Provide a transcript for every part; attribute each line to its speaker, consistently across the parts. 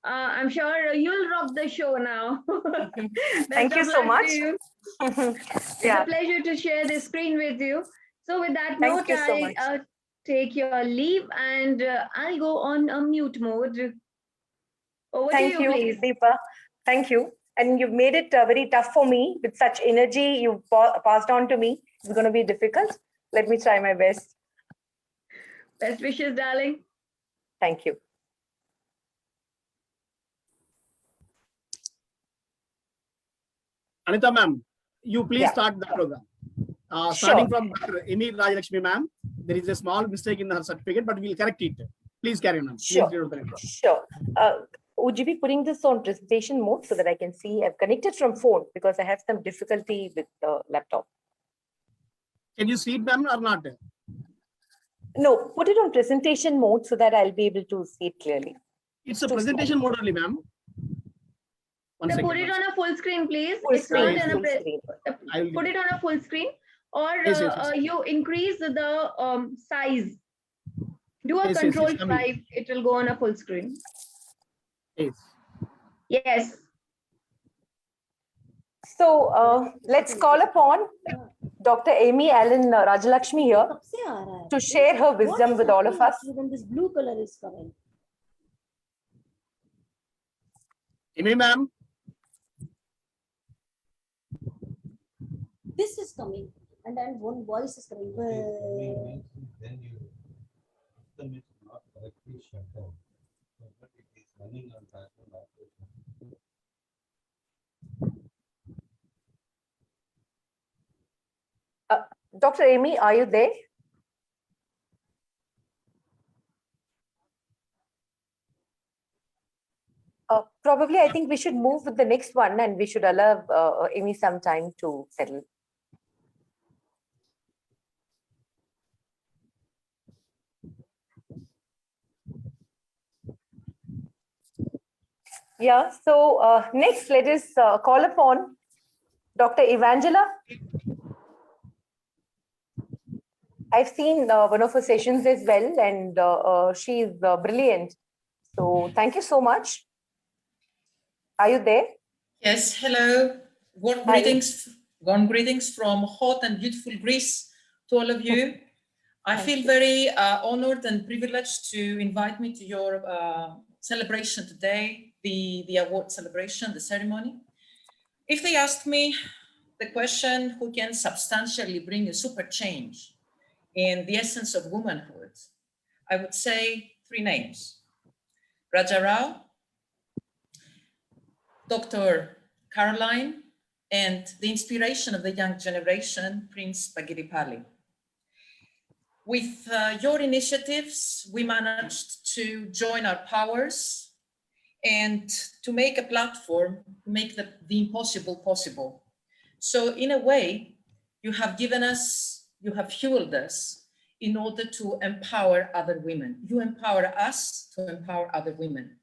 Speaker 1: I'm sure you'll rock the show now.
Speaker 2: Thank you so much.
Speaker 1: It's a pleasure to share this screen with you. So with that
Speaker 2: Thank
Speaker 1: note,
Speaker 2: you so
Speaker 1: I
Speaker 2: much.
Speaker 1: take your leave and I'll go on a mute mode. Over
Speaker 2: Thank
Speaker 1: to you,
Speaker 2: you,
Speaker 1: please.
Speaker 2: Deepa. Thank you. And you've made it very tough for me with such energy you passed on to me. It's going to be difficult. Let me try my best.
Speaker 1: Best wishes, darling.
Speaker 2: Thank you.
Speaker 3: Anita ma'am, you please start the program. Starting from Amy Rajalakshmi ma'am, there is a small mistake in her certificate, but we'll correct it. Please carry on.
Speaker 2: Sure. Sure. Would you be putting this on presentation mode so that I can see? I've connected from phone because I have some difficulty with the laptop.
Speaker 3: Can you see it, ma'am, or not?
Speaker 2: No, put it on presentation mode so that I'll be able to see it clearly.
Speaker 3: It's a presentation mode only, ma'am.
Speaker 1: Put it on a full screen, please.
Speaker 2: Full
Speaker 1: it's
Speaker 2: screen,
Speaker 1: not
Speaker 2: full screen.
Speaker 1: Put it on a full screen, or you increase the size. Do a control 5. It will go on a full screen. Yes.
Speaker 2: So let's call upon Dr. Amy Allen Rajalakshmi here to share her wisdom with all of us.
Speaker 4: When this blue color is coming.
Speaker 3: Amy ma'am.
Speaker 4: This is coming, and then one voice is coming.
Speaker 5: Then you system is not correctly shut down, but it is running on background operation.
Speaker 2: Dr. Amy, are you there? Probably, I think we should move with the next one and we should allow Amy some time to settle. Yeah, so next let us call upon Dr. Evangela. I've seen one of her sessions as well, and she's brilliant. So thank you so much. Are you there?
Speaker 6: Yes, hello. Warm greetings from hot and beautiful Greece to all of you. I feel very honored and privileged to invite me to your celebration today, the award celebration, the ceremony. If they asked me the question, who can substantially bring a super change in the essence of womanhood, I would say 3 names: Raja Rao, Dr. Caroline, and the inspiration of the young generation, Prince Bagiripali. With your initiatives, we managed to join our powers and to make a platform, make the impossible possible. So in a way, you have given us, you have fueled us in order to empower other women. You empower us to empower other women,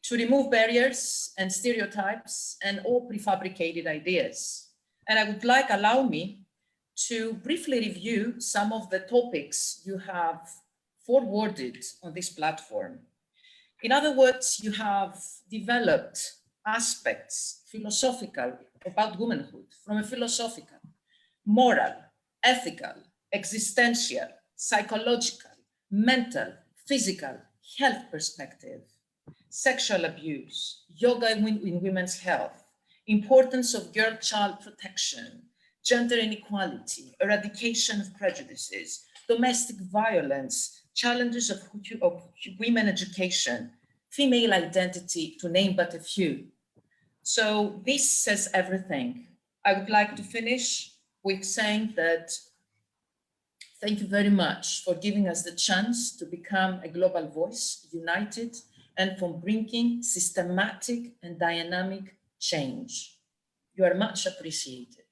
Speaker 6: to remove barriers and stereotypes and all prefabricated ideas. And I would like, allow me to briefly review some of the topics you have forwarded on this platform. In other words, you have developed aspects, philosophical, about womanhood from a philosophical, moral, ethical, existential, psychological, mental, physical, health perspective, sexual abuse, yoga in women's health, importance of girl-child protection, gender inequality, eradication of prejudices, domestic violence, challenges of women education, female identity, to name but a few. So this says everything. I would like to finish with saying that thank you very much for giving us the chance to become a global voice, united, and for bringing systematic and dynamic change. You are much appreciated.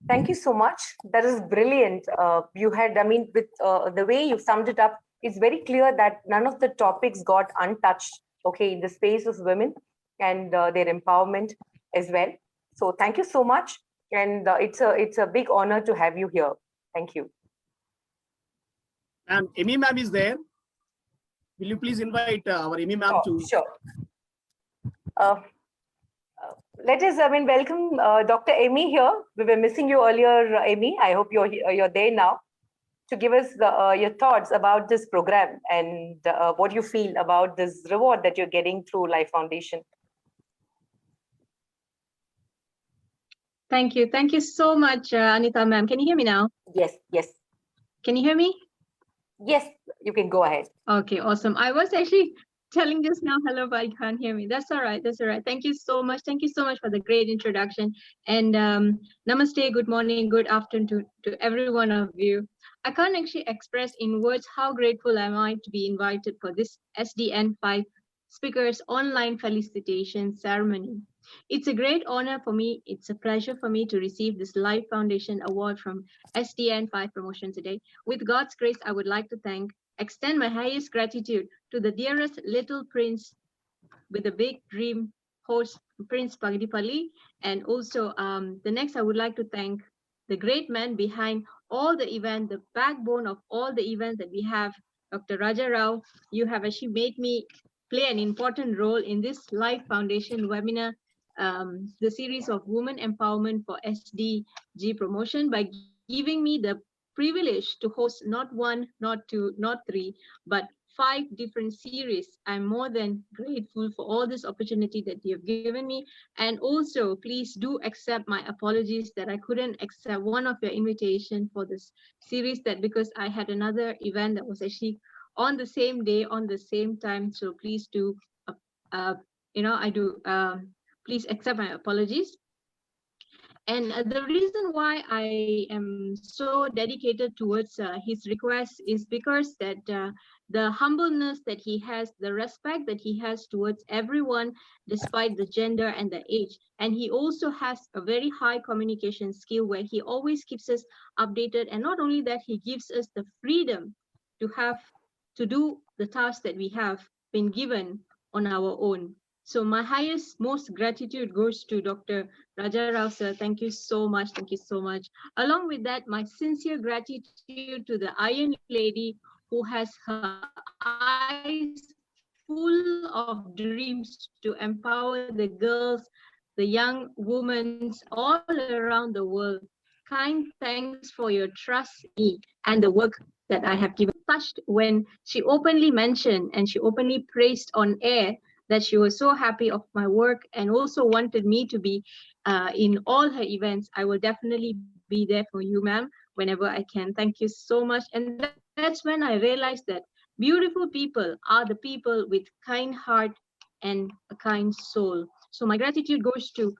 Speaker 2: Thank you so much. That is brilliant. You had, I mean, with the way you summed it up, it's very clear that none of the topics got untouched, okay, in the space of women and their empowerment as well. So thank you so much. And it's a big honor to have you here. Thank you.
Speaker 3: And Amy ma'am is there. Will you please invite our Amy ma'am to?
Speaker 2: Sure. Let us, welcome Dr. Amy here. We were missing you earlier, Amy. I hope you're there now to give us your thoughts about this program and what you feel about this reward that you're getting through Life Foundation.
Speaker 7: Thank you. Thank you so much, Anita ma'am. Can you hear me now?
Speaker 2: Yes, yes.
Speaker 7: Can you hear me?
Speaker 2: Yes, you can go ahead.
Speaker 7: Okay, awesome. I was actually telling just now hello, but I can't hear me. That's all right. That's all right. Thank you so much. Thank you so much for the great introduction. And namaste, good morning, good afternoon to every one of you. I can't actually express in words how grateful am I to be invited for this SDN 5 Speakers Online Felicitation Ceremony. It's a great honor for me. It's a pleasure for me to receive this Life Foundation Award from SDN 5 Promotion today. With God's grace, I would like to extend my highest gratitude to the dearest little prince with a big dream, host Prince Pagdipalli. And also the next, I would like to thank the great man behind all the event, the backbone of all the events that we have, Dr. Raja Rao. You have actually made me play an important role in this Life Foundation webinar, the series of Women Empowerment for SDG Promotion, by giving me the privilege to host not one, not two, not three, but 5 different series. I'm more than grateful for all this opportunity that you have given me. And also, please do accept my apologies that I couldn't accept one of your invitation for this series, that because I had another event that was actually on the same day, on the same time. So please do, please accept my apologies. And the reason why I am so dedicated towards his request is because that the humbleness that he has, the respect that he has towards everyone, despite the gender and the age. And he also has a very high communication skill where he always keeps us updated. And not only that, he gives us the freedom to do the tasks that we have been given on our own. So my highest, most gratitude goes to Dr. Raja Rao sir. Thank you so much. Thank you so much. Along with that, my sincere gratitude to the Iron Lady, who has her eyes full of dreams to empower the girls, the young women all around the world. Kind thanks for your trust in me and the work that I have given. Touched when she openly mentioned and she openly praised on air that she was so happy of my work and also wanted me to be in all her events. I will definitely be there for you, ma'am, whenever I can. Thank you so much. And that's when I realized that beautiful people are the people with kind heart and a kind soul. So my gratitude goes to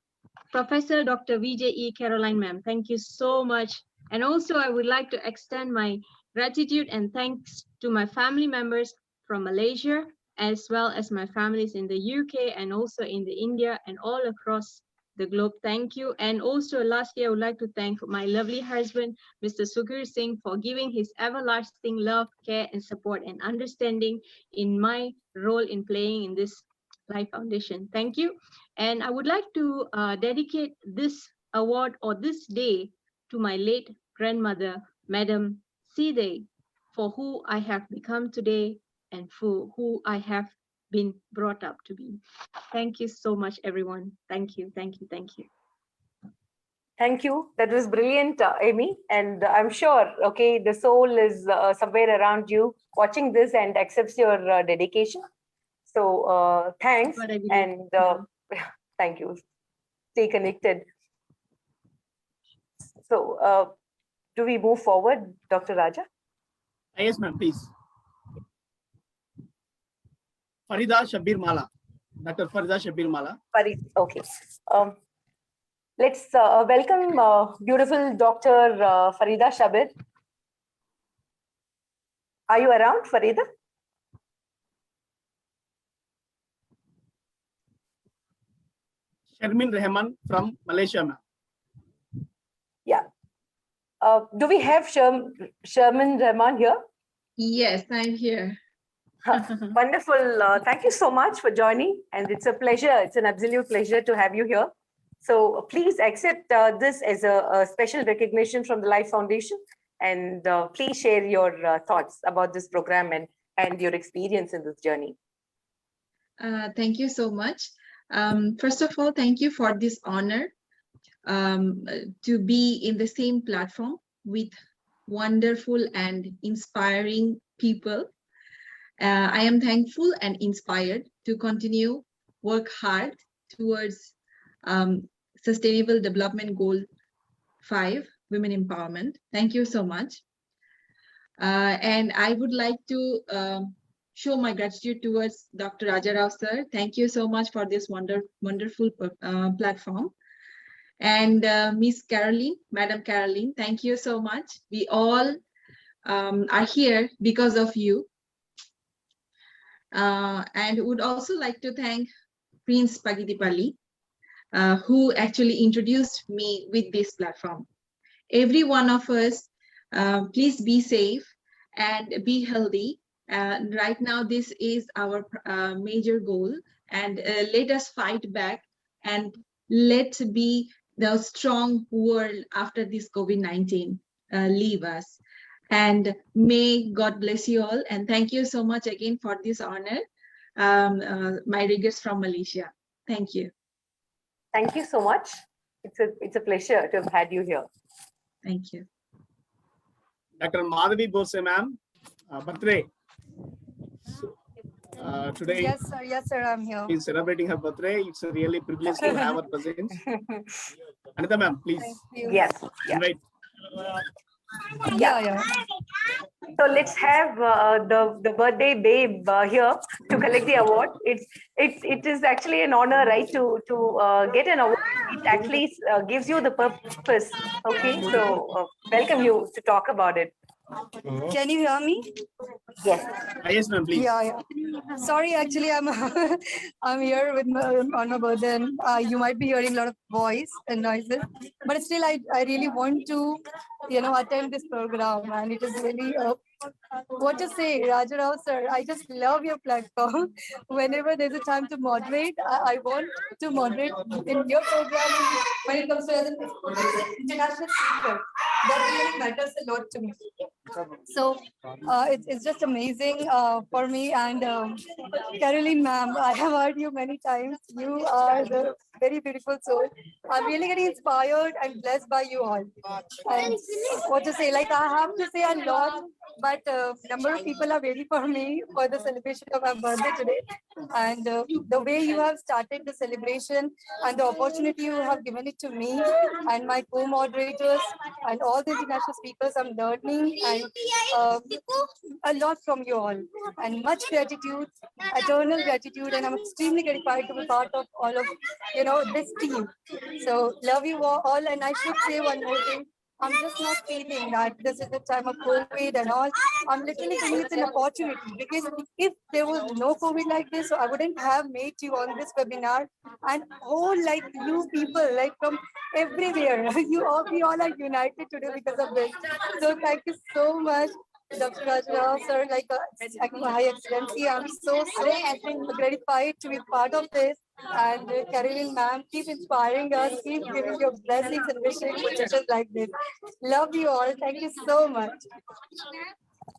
Speaker 7: Professor Dr. VJE Caroline, ma'am. Thank you so much. And also I would like to extend my gratitude and thanks to my family members from Malaysia, as well as my families in the UK and also in the India and all across the globe. Thank you. And also lastly, I would like to thank my lovely husband, Mr. Sukhir Singh, for giving his everlasting love, care, and support and understanding in my role in playing in this Life Foundation. Thank you. And I would like to dedicate this award or this day to my late grandmother, Madam Side, for who I have become today and for who I have been brought up to be. Thank you so much, everyone. Thank you, thank you, thank you.
Speaker 2: Thank you. That was brilliant, Amy. And I'm sure, okay, the soul is somewhere around you watching this and accepts your dedication. So thanks and thank you. Stay connected. So do we move forward, Dr. Raja?
Speaker 3: Yes, ma'am, please. Farida Shabir Mala, Dr. Farida Shabir Mala.
Speaker 2: Okay. Let's welcome beautiful Dr. Farida Shabir. Are you around, Farida?
Speaker 3: Sharmin Rahman from Malaysia, ma'am.
Speaker 2: Yeah. Do we have Sharmin Rahman here?
Speaker 8: Yes, I'm here.
Speaker 2: Wonderful. Thank you so much for joining. And it's a pleasure. It's an absolute pleasure to have you here. So please accept this as a special recognition from the Life Foundation. And please share your thoughts about this program and your experience in this journey.
Speaker 8: Thank you so much. First of all, thank you for this honor to be in the same platform with wonderful and inspiring people. I am thankful and inspired to continue work hard towards Sustainable Development Goal 5, Women Empowerment. Thank you so much. And I would like to show my gratitude towards Dr. Raja Rao sir. Thank you so much for this wonderful platform. And Miss Caroline, Madam Caroline, thank you so much. We all are here because of you. And would also like to thank Prince Pagidipalli, who actually introduced me with this platform. Every one of us, please be safe and be healthy. Right now, this is our major goal, and let us fight back and let's be the strong world after this COVID-19 leave us. And may God bless you all. And thank you so much again for this honor. My regards from Malaysia. Thank you.
Speaker 2: Thank you so much. It's a pleasure to have had you here.
Speaker 8: Thank you.
Speaker 3: Dr. Madhavi Bose, ma'am, birthday. Today,
Speaker 9: Yes, sir, I'm here.
Speaker 3: is celebrating her birthday. It's a really privilege to have her presence. Anita, ma'am, please.
Speaker 9: Thank you.
Speaker 2: Yes.
Speaker 3: Invite.
Speaker 9: Yeah.
Speaker 2: So let's have the birthday babe here to collect the award. It is actually an honor, right, to get an award. It actually gives you the purpose. Okay, so welcome you to talk about it.
Speaker 9: Can you hear me?
Speaker 2: Yes.
Speaker 3: Yes, ma'am, please.
Speaker 9: Yeah. Sorry, actually, I'm I'm here with on my birthday, and you might be hearing a lot of voice and noises, but still, I really want to, attend this program, and it is really what to say, Raja Rao sir. I just love your platform. Whenever there's a time to moderate, I want to moderate in your program when it comes to as an international speaker. That really matters a lot to me. So it's just amazing for me. And Caroline ma'am, I have heard you many times. You are the very beautiful soul. I'm really getting inspired and blessed by you all. And what to say, like I have to say a lot, but number of people are waiting for me for the celebration of my birthday today. And the way you have started the celebration and the opportunity you have given it to me and my co-moderators and all the international speakers, I'm learning and a lot from you all, and much gratitude, eternal gratitude, and I'm extremely gratified to be part of all of this team. So love you all, and I should say one more thing. I'm just not feeling that this is the time of COVID and all. I'm literally thinking it's an opportunity, because if there was no COVID like this, so I wouldn't have met you on this webinar, and whole like you people like from everywhere. We all are united today because of this. So thank you so much, Dr. Raja Rao sir, High Excellency. I'm so gratified to be part of this. And Caroline ma'am, keep inspiring us, keep giving your blessings and wishes like this. Love you all. Thank you so much.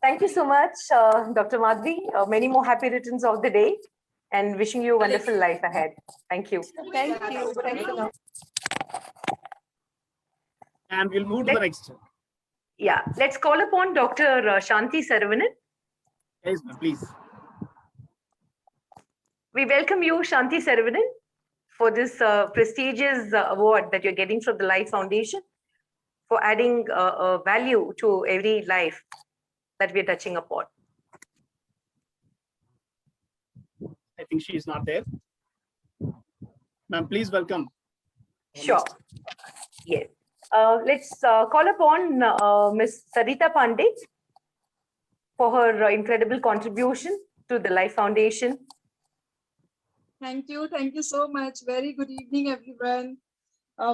Speaker 2: Thank you so much, Dr. Madhavi. Many more happy returns of the day, and wishing you a wonderful life ahead. Thank you.
Speaker 9: Thank you. Thanks a lot.
Speaker 3: And we'll move to the next.
Speaker 2: Yeah, let's call upon Dr. Shanti Saravanan.
Speaker 3: Yes, ma'am, please.
Speaker 2: We welcome you, Shanti Saravanan, for this prestigious award that you're getting from the Life Foundation for adding value to every life that we're touching upon.
Speaker 3: I think she is not there. Ma'am, please welcome.
Speaker 2: Sure. Yes. Let's call upon Ms. Sarita Pandey for her incredible contribution to the Life Foundation.
Speaker 10: Thank you so much. Very good evening, everyone.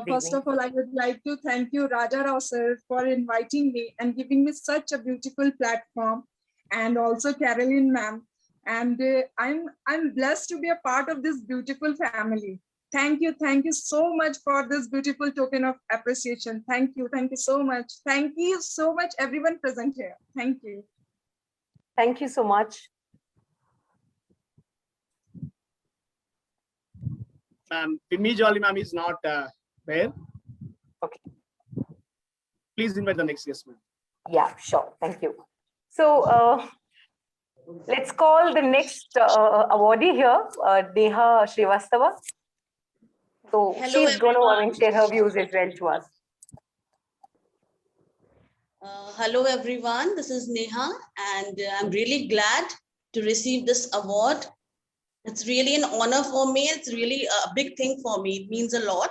Speaker 10: First of all, I would like to thank you, Raja Rao sir, for inviting me and giving me such a beautiful platform, and also Caroline ma'am. And I'm blessed to be a part of this beautiful family. Thank you so much for this beautiful token of appreciation. Thank you so much. Thank you so much, everyone present here. Thank you.
Speaker 2: Thank you so much.
Speaker 3: Pimmi Jolly ma'am is not there.
Speaker 2: Okay.
Speaker 3: Please invite the next guest, ma'am.
Speaker 2: Yeah, sure. Thank you. So let's call the next awardee here, Neha Srivastava. So
Speaker 11: Hello,
Speaker 2: she's going to share her views as well to us.
Speaker 11: Hello, everyone. This is Neha, and I'm really glad to receive this award. It's really an honor for me. It's really a big thing for me. It means a lot.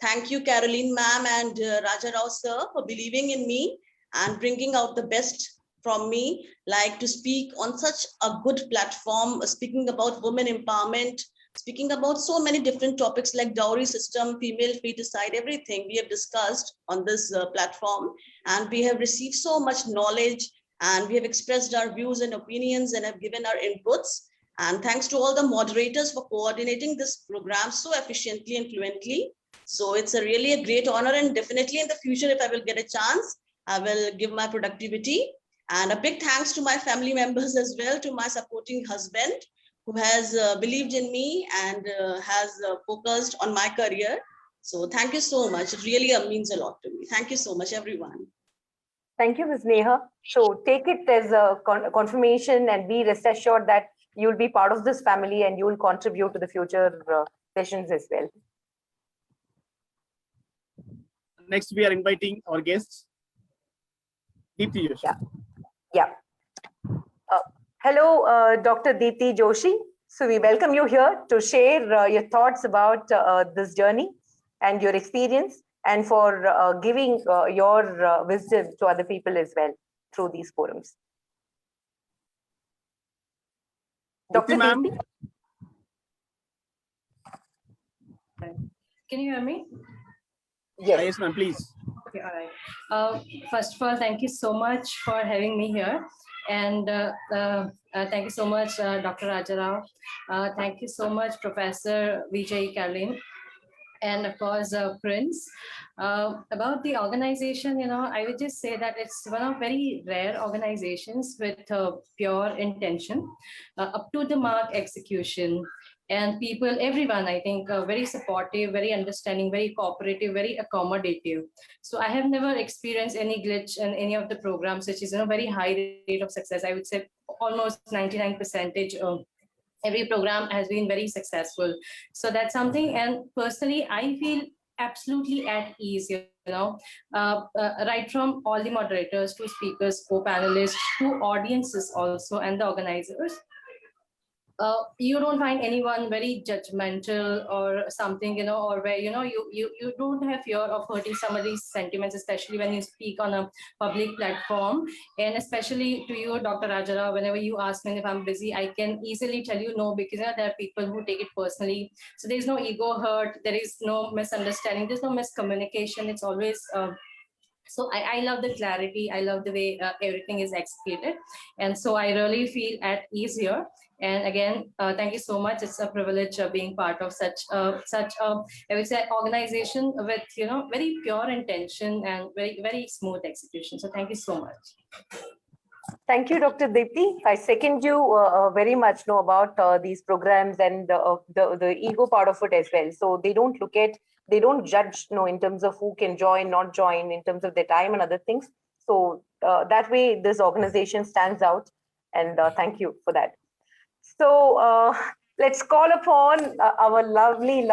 Speaker 11: Thank you, Caroline ma'am and Raja Rao sir, for believing in me and bringing out the best from me, like to speak on such a good platform, speaking about women empowerment, speaking about so many different topics like dowry system, female feticide, everything we have discussed on this platform. And we have received so much knowledge, and we have expressed our views and opinions and have given our inputs. And thanks to all the moderators for coordinating this program so efficiently and fluently. So it's really a great honor, and definitely in the future, if I will get a chance, I will give my productivity. And a big thanks to my family members as well, to my supporting husband, who has believed in me and has focused on my career. So thank you so much. It really means a lot to me. Thank you so much, everyone.
Speaker 2: Thank you, Ms. Neha. So take it as a confirmation, and be rest assured that you'll be part of this family and you will contribute to the future sessions as well.
Speaker 3: Next, we are inviting our guests. Deepti Joshi.
Speaker 2: Yeah. Hello, Dr. Deepti Joshi. So we welcome you here to share your thoughts about this journey and your experience, and for giving your wisdom to other people as well through these forums. Dr. Deepti.
Speaker 12: Can you hear me?
Speaker 2: Yes.
Speaker 3: Yes, ma'am, please.
Speaker 12: Okay, all right. First of all, thank you so much for having me here. And thank you so much, Dr. Raja Rao. Thank you so much, Professor Vijay Caroline. And of course, Prince. About the organization, I would just say that it's one of very rare organizations with pure intention, up to the mark execution. And people, everyone, I think, very supportive, very understanding, very cooperative, very accommodative. So I have never experienced any glitch in any of the programs, which is a very high rate of success. I would say almost 99%. Every program has been very successful. So that's something. And personally, I feel absolutely at ease, right from all the moderators to speakers, co-panelists, to audiences also, and the organizers. You don't find anyone very judgmental or something, or where, you don't have fear of hurting somebody's sentiments, especially when you speak on a public platform. And especially to you, Dr. Raja Rao, whenever you ask me if I'm busy, I can easily tell you no, because there are people who take it personally. So there's no ego hurt, there is no misunderstanding, there's no miscommunication. It's always so I love the clarity. I love the way everything is executed. And so I really feel at ease here. And again, thank you so much. It's a privilege being part of such I would say, organization with, very pure intention and very, very smooth execution. So thank you so much.
Speaker 2: Thank you, Dr. Deepti. I second you very much about these programs and the ego part of it as well. So they don't judge in terms of who can join, not join, in terms of their time and other things. So that way this organization stands out, and thank you for that. So let's call upon our lovely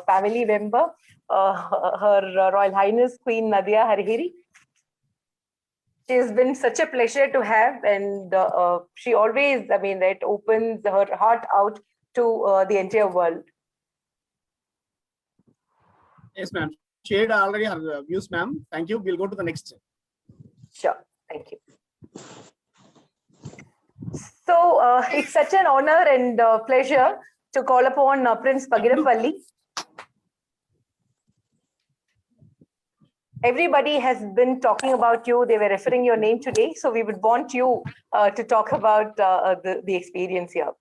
Speaker 2: family member, Her Royal Highness Queen Nadia Harihari. She has been such a pleasure to have, and she always, opens her heart out to the entire world.
Speaker 3: Yes, ma'am. Shared already her views, ma'am. Thank you. We'll go to the next.
Speaker 2: Sure. Thank you. So it's such an honor and pleasure to call upon Prince Pagirappalli. Everybody has been talking about you. They were referring your name today. So we would want you to talk about the experience here.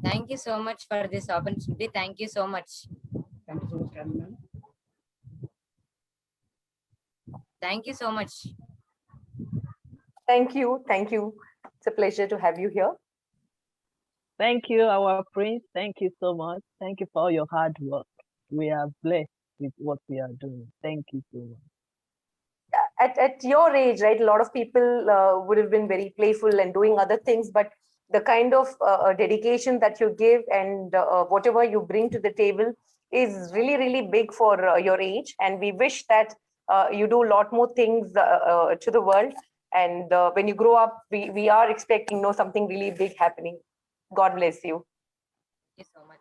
Speaker 13: Thank you so much for this opportunity. Thank you so much.
Speaker 3: Thank you so much, Carolyn ma'am.
Speaker 13: Thank you so much.
Speaker 2: Thank you. Thank you. It's a pleasure to have you here.
Speaker 14: Thank you, our prince. Thank you so much. Thank you for your hard work. We are blessed with what we are doing. Thank you so much.
Speaker 2: At your age, right, a lot of people would have been very playful and doing other things, but the kind of dedication that you give and whatever you bring to the table is really, really big for your age. And we wish that you do a lot more things to the world. And when you grow up, we are expecting something really big happening. God bless you.
Speaker 13: Thank you so much.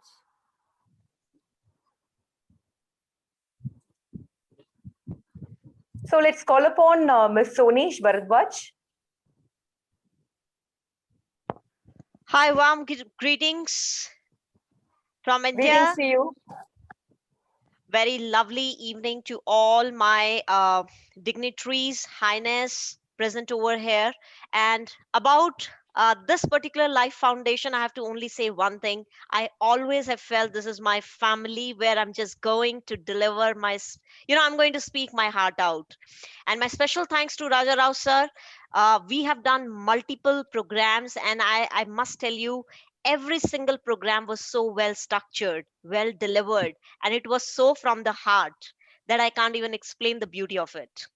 Speaker 2: So let's call upon Ms. Sonish Bharadwaj.
Speaker 15: Hi, warm greetings from India.
Speaker 2: Greetings to you.
Speaker 15: Very lovely evening to all my dignitaries, highness present over here. And about this particular Life Foundation, I have to only say one thing. I always have felt this is my family where I'm just going to deliver my, I'm going to speak my heart out. And my special thanks to Raja Rao sir. We have done multiple programs, and I must tell you, every single program was so well structured, well delivered, and it was so from the heart that I can't even explain the beauty of it.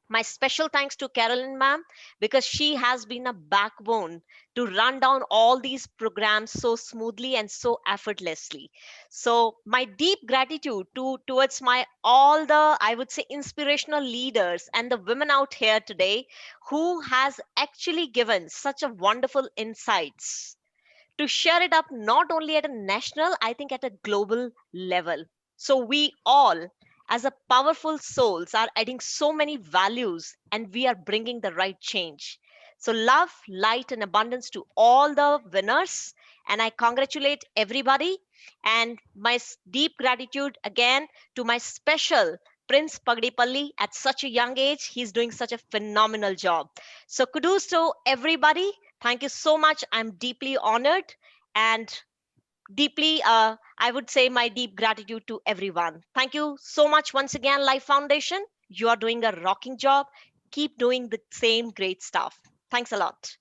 Speaker 15: My special thanks to Carolyn ma'am, because she has been a backbone to run down all these programs so smoothly and so effortlessly. So my deep gratitude towards all the, I would say, inspirational leaders and the women out here today who has actually given such a wonderful insights to share it up not only at a national, I think at a global level. So we all, as a powerful souls, are adding so many values, and we are bringing the right change. So love, light, and abundance to all the winners, and I congratulate everybody. And my deep gratitude again to my special Prince Pagdipalli at such a young age. He's doing such a phenomenal job. So kudos to everybody. Thank you so much. I'm deeply honored and deeply, I would say, my deep gratitude to everyone. Thank you so much once again, Life Foundation. You are doing a rocking job. Keep doing the same great stuff. Thanks a lot.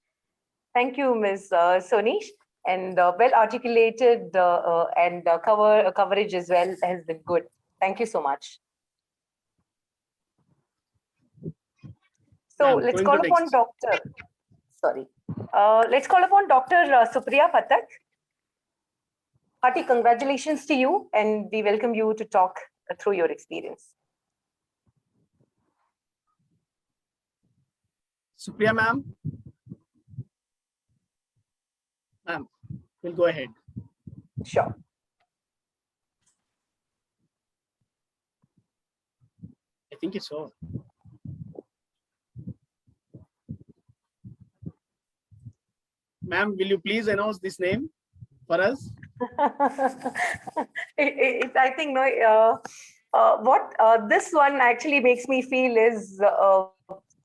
Speaker 2: Thank you, Ms. Sonish. And well articulated and coverage as well has been good. Thank you so much. So let's call upon let's call upon Dr. Supriya Phatak. Hearty congratulations to you, and we welcome you to talk through your experience.
Speaker 3: Supriya ma'am. Ma'am, we'll go ahead.
Speaker 2: Sure.
Speaker 3: I think it's so. Ma'am, will you please announce this name for us?
Speaker 2: I think what this one actually makes me feel is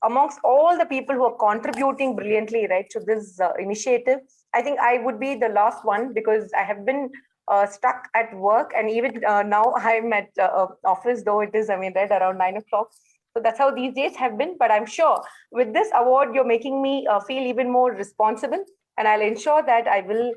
Speaker 2: amongst all the people who are contributing brilliantly, right, to this initiative, I think I would be the last one, because I have been stuck at work, and even now I'm at office, though it is, right around 9 o'clock. So that's how these days have been. But I'm sure with this award, you're making me feel even more responsible, and I'll ensure that I will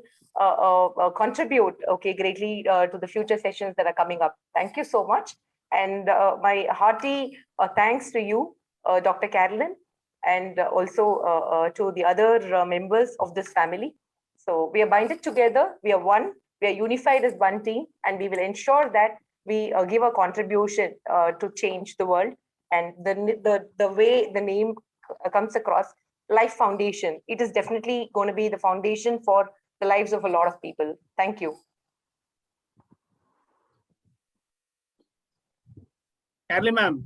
Speaker 2: contribute greatly to the future sessions that are coming up. Thank you so much. And my hearty thanks to you, Dr. Carolyn, and also to the other members of this family. So we are binded together, we are one, we are unified as one team, and we will ensure that we give a contribution to change the world. And the way the name comes across, Life Foundation, it is definitely going to be the foundation for the lives of a lot of people. Thank you.
Speaker 3: Carolyn ma'am.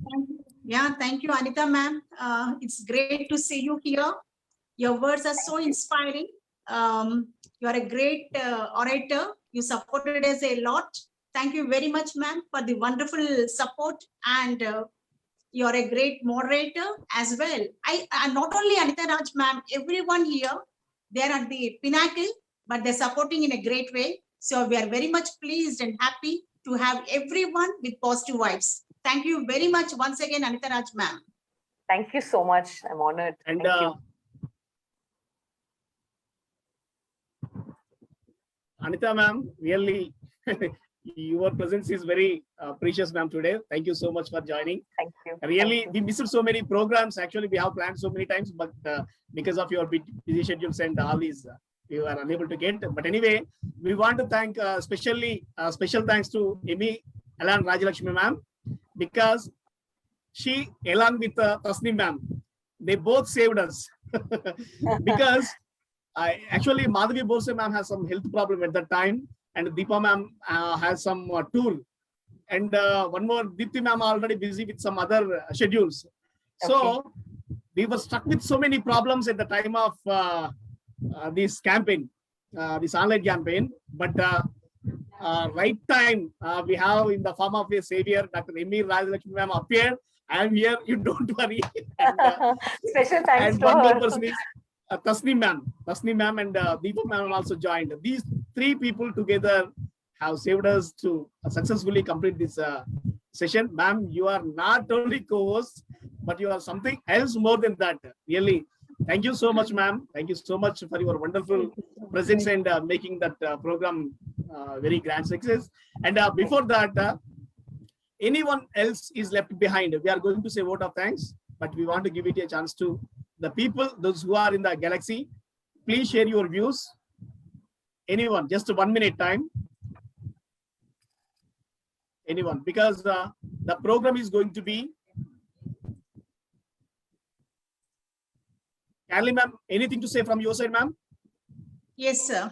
Speaker 16: Yeah, thank you, Anita ma'am. It's great to see you here. Your words are so inspiring. You are a great orator. You supported us a lot. Thank you very much, ma'am, for the wonderful support, and you're a great moderator as well. I not only Anita Raj ma'am, everyone here, they're at the pinnacle but they're supporting in a great way. So we are very much pleased and happy to have everyone with positive vibes. Thank you very much once again, Anita Raj ma'am.
Speaker 2: Thank you so much. I'm honored.
Speaker 3: And
Speaker 2: Thank you.
Speaker 3: Anita ma'am, really, your presence is very precious, ma'am, today. Thank you so much for joining.
Speaker 2: Thank you.
Speaker 3: Really, we missed so many programs. Actually, we have planned so many times, but because of your busy schedules and all these, we were unable to get. But anyway, we want to thank special thanks to Emi Alan Rajalakshmi ma'am, because she, along with Tasneem ma'am, they both saved us. Because actually Madhavi Bose ma'am has some health problem at that time, and Deepa ma'am has some tour, and one more, Deepti ma'am already busy with some other schedules. So we were stuck with so many problems at the time of this campaign, this online campaign. But right time, we have in the form of a savior, Dr. Emi Rajalakshmi ma'am appeared. I am here, you don't worry. And,
Speaker 2: special thanks
Speaker 3: and
Speaker 2: to
Speaker 3: one
Speaker 2: her.
Speaker 3: more person is Tasneem ma'am and Deepa ma'am also joined. These three people together have saved us to successfully complete this session. Ma'am, you are not only co-host, but you are something else more than that. Really, thank you so much, ma'am. Thank you so much for your wonderful presence and making that program very grand success. And before that, anyone else is left behind, we are going to say vote of thanks, but we want to give it a chance to the people, those who are in the galaxy. Please share your views. Anyone, just 1 minute time. Anyone, because the program is going to be. Carly ma'am, anything to say from your side, ma'am?
Speaker 16: Yes, sir.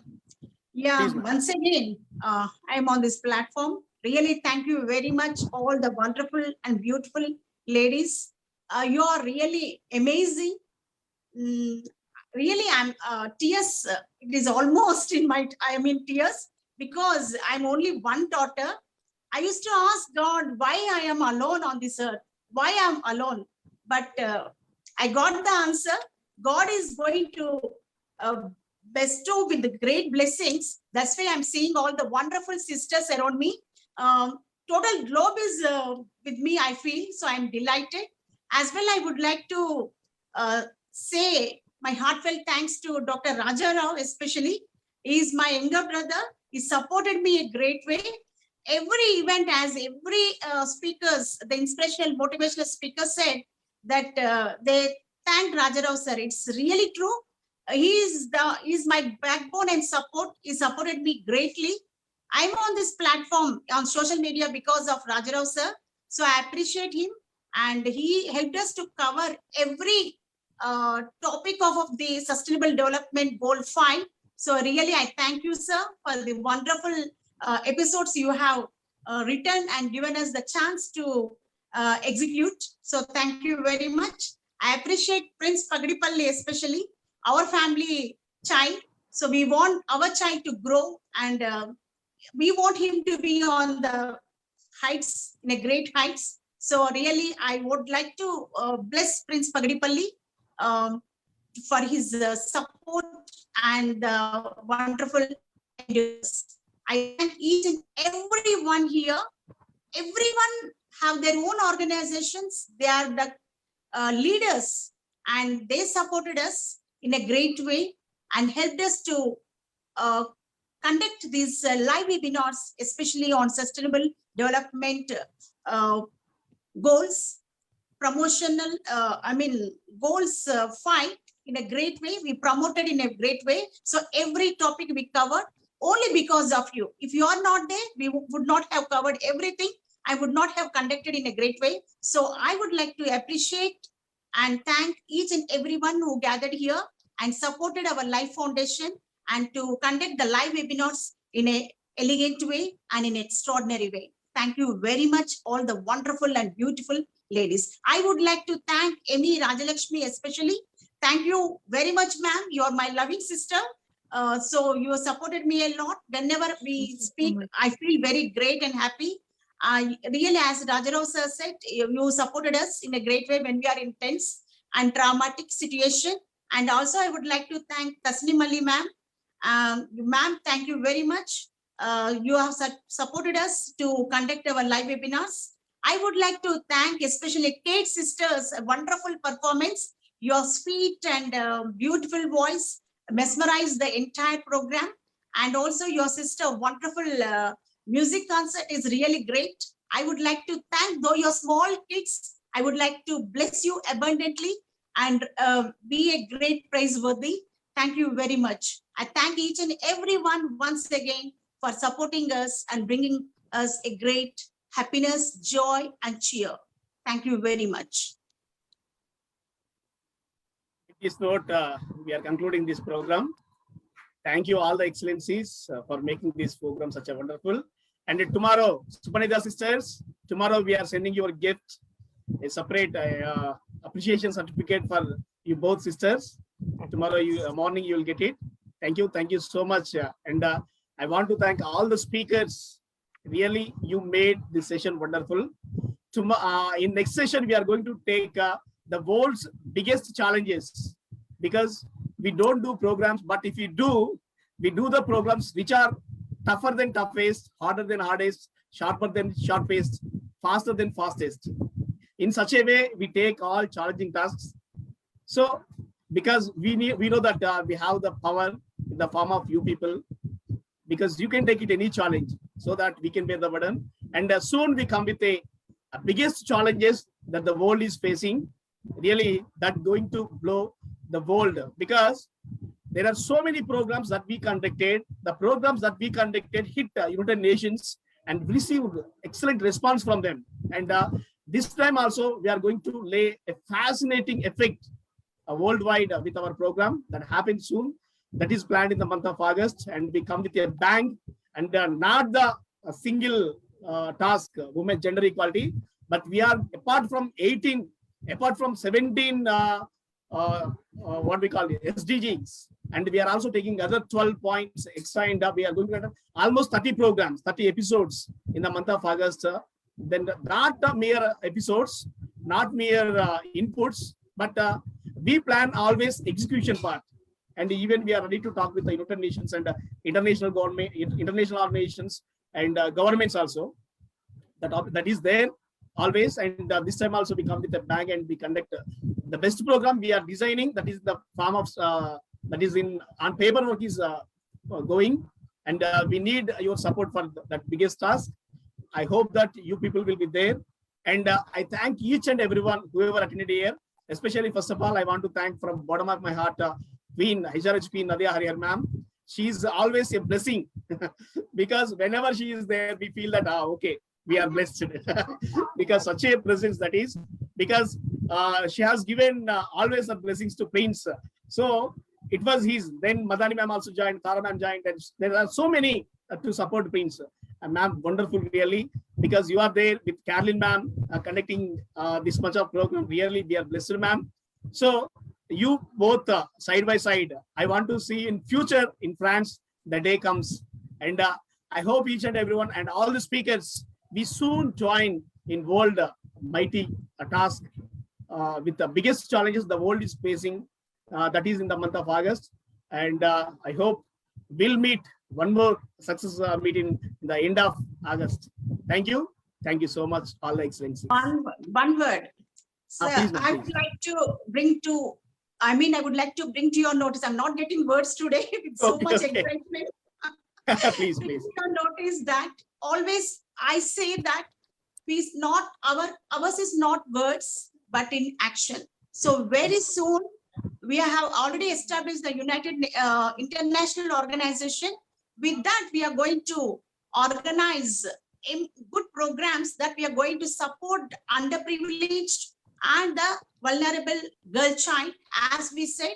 Speaker 16: Yeah,
Speaker 3: Please,
Speaker 16: once again, I'm on this platform. Really, thank you very much, all the wonderful and beautiful ladies. You are really amazing. Really, I'm tears. It is almost in my, I am in tears because I'm only one daughter. I used to ask God why I am alone on this earth, why I'm alone. But I got the answer. God is going to bestow with the great blessings. That's why I'm seeing all the wonderful sisters around me. Total globe is with me, I feel. So I'm delighted. As well, I would like to say my heartfelt thanks to Dr. Raja Rao, especially. He is my younger brother. He supported me a great way. Every event, as every speakers, the inspirational, motivational speaker said that they thanked Raja Rao sir. It's really true. He's my backbone and support. He supported me greatly. I'm on this platform on social media because of Raja Rao sir. So I appreciate him, and he helped us to cover every topic of the Sustainable Development Goal 5. So really, I thank you, sir, for the wonderful episodes you have written and given us the chance to execute. So thank you very much. I appreciate Prince Pagadipalli, especially our family child. So we want our child to grow, and we want him to be on the heights, in a great heights. So really, I would like to bless Prince Pagadipalli for his support and wonderful ideas. I thank each and everyone here. Everyone have their own organizations. They are the leaders, and they supported us in a great way and helped us to conduct these live webinars, especially on sustainable development goals, promotional, goals 5 in a great way. We promoted in a great way. So every topic we covered only because of you. If you are not there, we would not have covered everything. I would not have conducted in a great way. So I would like to appreciate and thank each and everyone who gathered here and supported our Life Foundation and to conduct the live webinars in an elegant way and in an extraordinary way. Thank you very much, all the wonderful and beautiful ladies. I would like to thank Emi Rajalakshmi especially. Thank you very much, ma'am. You are my loving sister. So you supported me a lot. Whenever we speak, I feel very great and happy. Really, as Raja Rao sir said, you supported us in a great way when we are in tense and traumatic situation. And also, I would like to thank Tasneem Ali ma'am Ma'am, thank you very much. You have supported us to conduct our live webinars. I would like to thank especially Kate sisters, a wonderful performance. Your sweet and beautiful voice mesmerized the entire program. And also your sister, wonderful music concert is really great. I would like to thank, though your small kids, I would like to bless you abundantly and be a great praiseworthy. Thank you very much. I thank each and everyone once again for supporting us and bringing us a great happiness, joy, and cheer. Thank you very much.
Speaker 3: With this note, we are concluding this program. Thank you all the excellencies for making this program such a wonderful. And tomorrow, Supanida sisters, tomorrow we are sending you a gift, a separate appreciation certificate for you both sisters. Tomorrow morning you will get it. Thank you so much. And I want to thank all the speakers. Really, you made this session wonderful. In next session, we are going to take the world's biggest challenges, because we don't do programs, but if we do the programs which are tougher than toughest, harder than hardest, sharper than sharpest, faster than fastest. In such a way, we take all challenging tasks. So, because we know that we have the power in the form of you people, because you can take it any challenge, so that we can bear the burden. And soon we come with a biggest challenges that the world is facing. Really, that going to blow the world, because there are so many programs that we conducted. The programs that we conducted hit United Nations and received excellent response from them. And this time also, we are going to lay a fascinating effect worldwide with our program that happens soon. That is planned in the month of August, and we come with a bang, and not the single task, women gender equality, but we are apart from 17 what we call it, SDGs, and we are also taking other 12 points extra, and we are going to almost 30 programs, 30 episodes in the month of August. Then not mere episodes, not mere inputs, but we plan always execution part. And even we are ready to talk with the United Nations and international government, international organizations and governments also. That is there always. And this time also we come with a bang and we conduct the best program we are designing. That is the form of that is on paperwork is going, and we need your support for that biggest task. I hope that you people will be there. And I thank each and everyone whoever attended here. Especially, first of all, I want to thank from bottom of my heart Queen HRHP Nadia Harihar ma'am. She is always a blessing because whenever she is there, we feel that okay, we are blessed because such a presence that is, because she has given always the blessings to Prince. So it was his. Then Madani ma'am also joined, Tara ma'am joined, and there are so many to support Prince. Ma'am, wonderful really, because you are there with Carolyn ma'am conducting this much of program. Really, we are blessed, ma'am. So you both side by side, I want to see in future in France, the day comes. And I hope each and everyone and all the speakers, we soon join in world mighty task with the biggest challenges the world is facing. That is in the month of August. And I hope we'll meet one more success meeting in the end of August. Thank you. Thank you so much, all the excellencies.
Speaker 16: One word. So I would like to bring to, I would like to bring to your notice. I'm not getting words today with so much excitement.
Speaker 3: Please.
Speaker 16: Your notice that always I say that please not ours is not words, but in action. So very soon we have already established the United International Organization. With that, we are going to organize good programs that we are going to support underprivileged and the vulnerable girl child. As we said,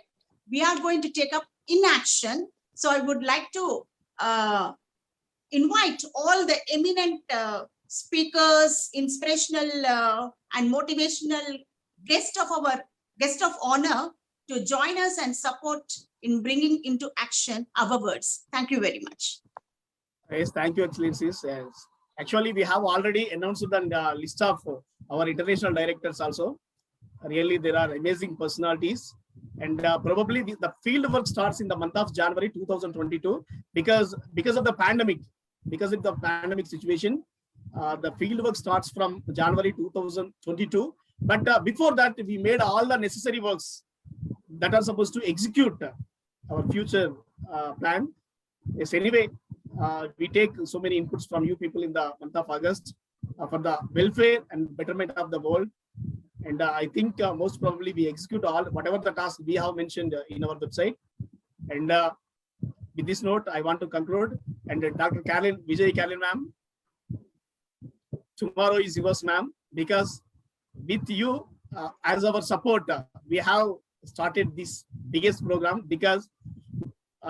Speaker 16: we are going to take up in action. So I would like to invite all the eminent speakers, inspirational and motivational guest of honor to join us and support in bringing into action our words. Thank you very much.
Speaker 3: Yes, thank you, excellencies. Yes. Actually, we have already announced the list of our international directors also. Really, there are amazing personalities. And probably the field work starts in the month of January 2022 because of the pandemic. Because of the pandemic situation, the field work starts from January 2022. But before that, we made all the necessary works that are supposed to execute our future plan. Yes, anyway, we take so many inputs from you people in the month of August for the welfare and betterment of the world. And I think most probably we execute all whatever the task we have mentioned in our website. And with this note, I want to conclude. And Dr. Vijay Carolyn ma'am, tomorrow is yours, ma'am, because with you as our support, we have started this biggest program because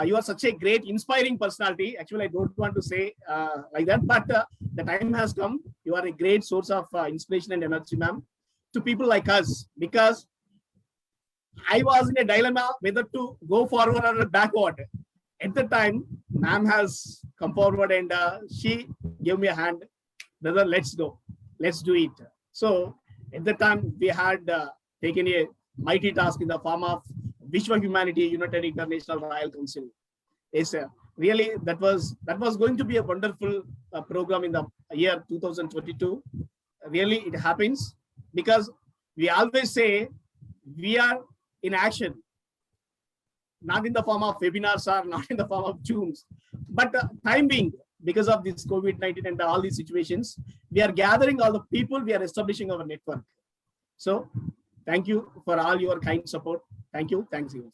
Speaker 3: you are such a great, inspiring personality. Actually, I don't want to say like that, but the time has come. You are a great source of inspiration and energy, ma'am, to people like us, because I was in a dilemma whether to go forward or backward. At the time, ma'am has come forward and she gave me a hand. Brother, let's go. Let's do it. So at the time, we had taken a mighty task in the form of Vishwa Humanity United International Royal Council. Yes, really, that was going to be a wonderful program in the year 2022. Really, it happens because we always say we are in action, not in the form of webinars or not in the form of Zooms, but time being, because of this COVID-19 and all these situations, we are gathering all the people, we are establishing our network. So thank you for all your kind support. Thank you. Thanks, you.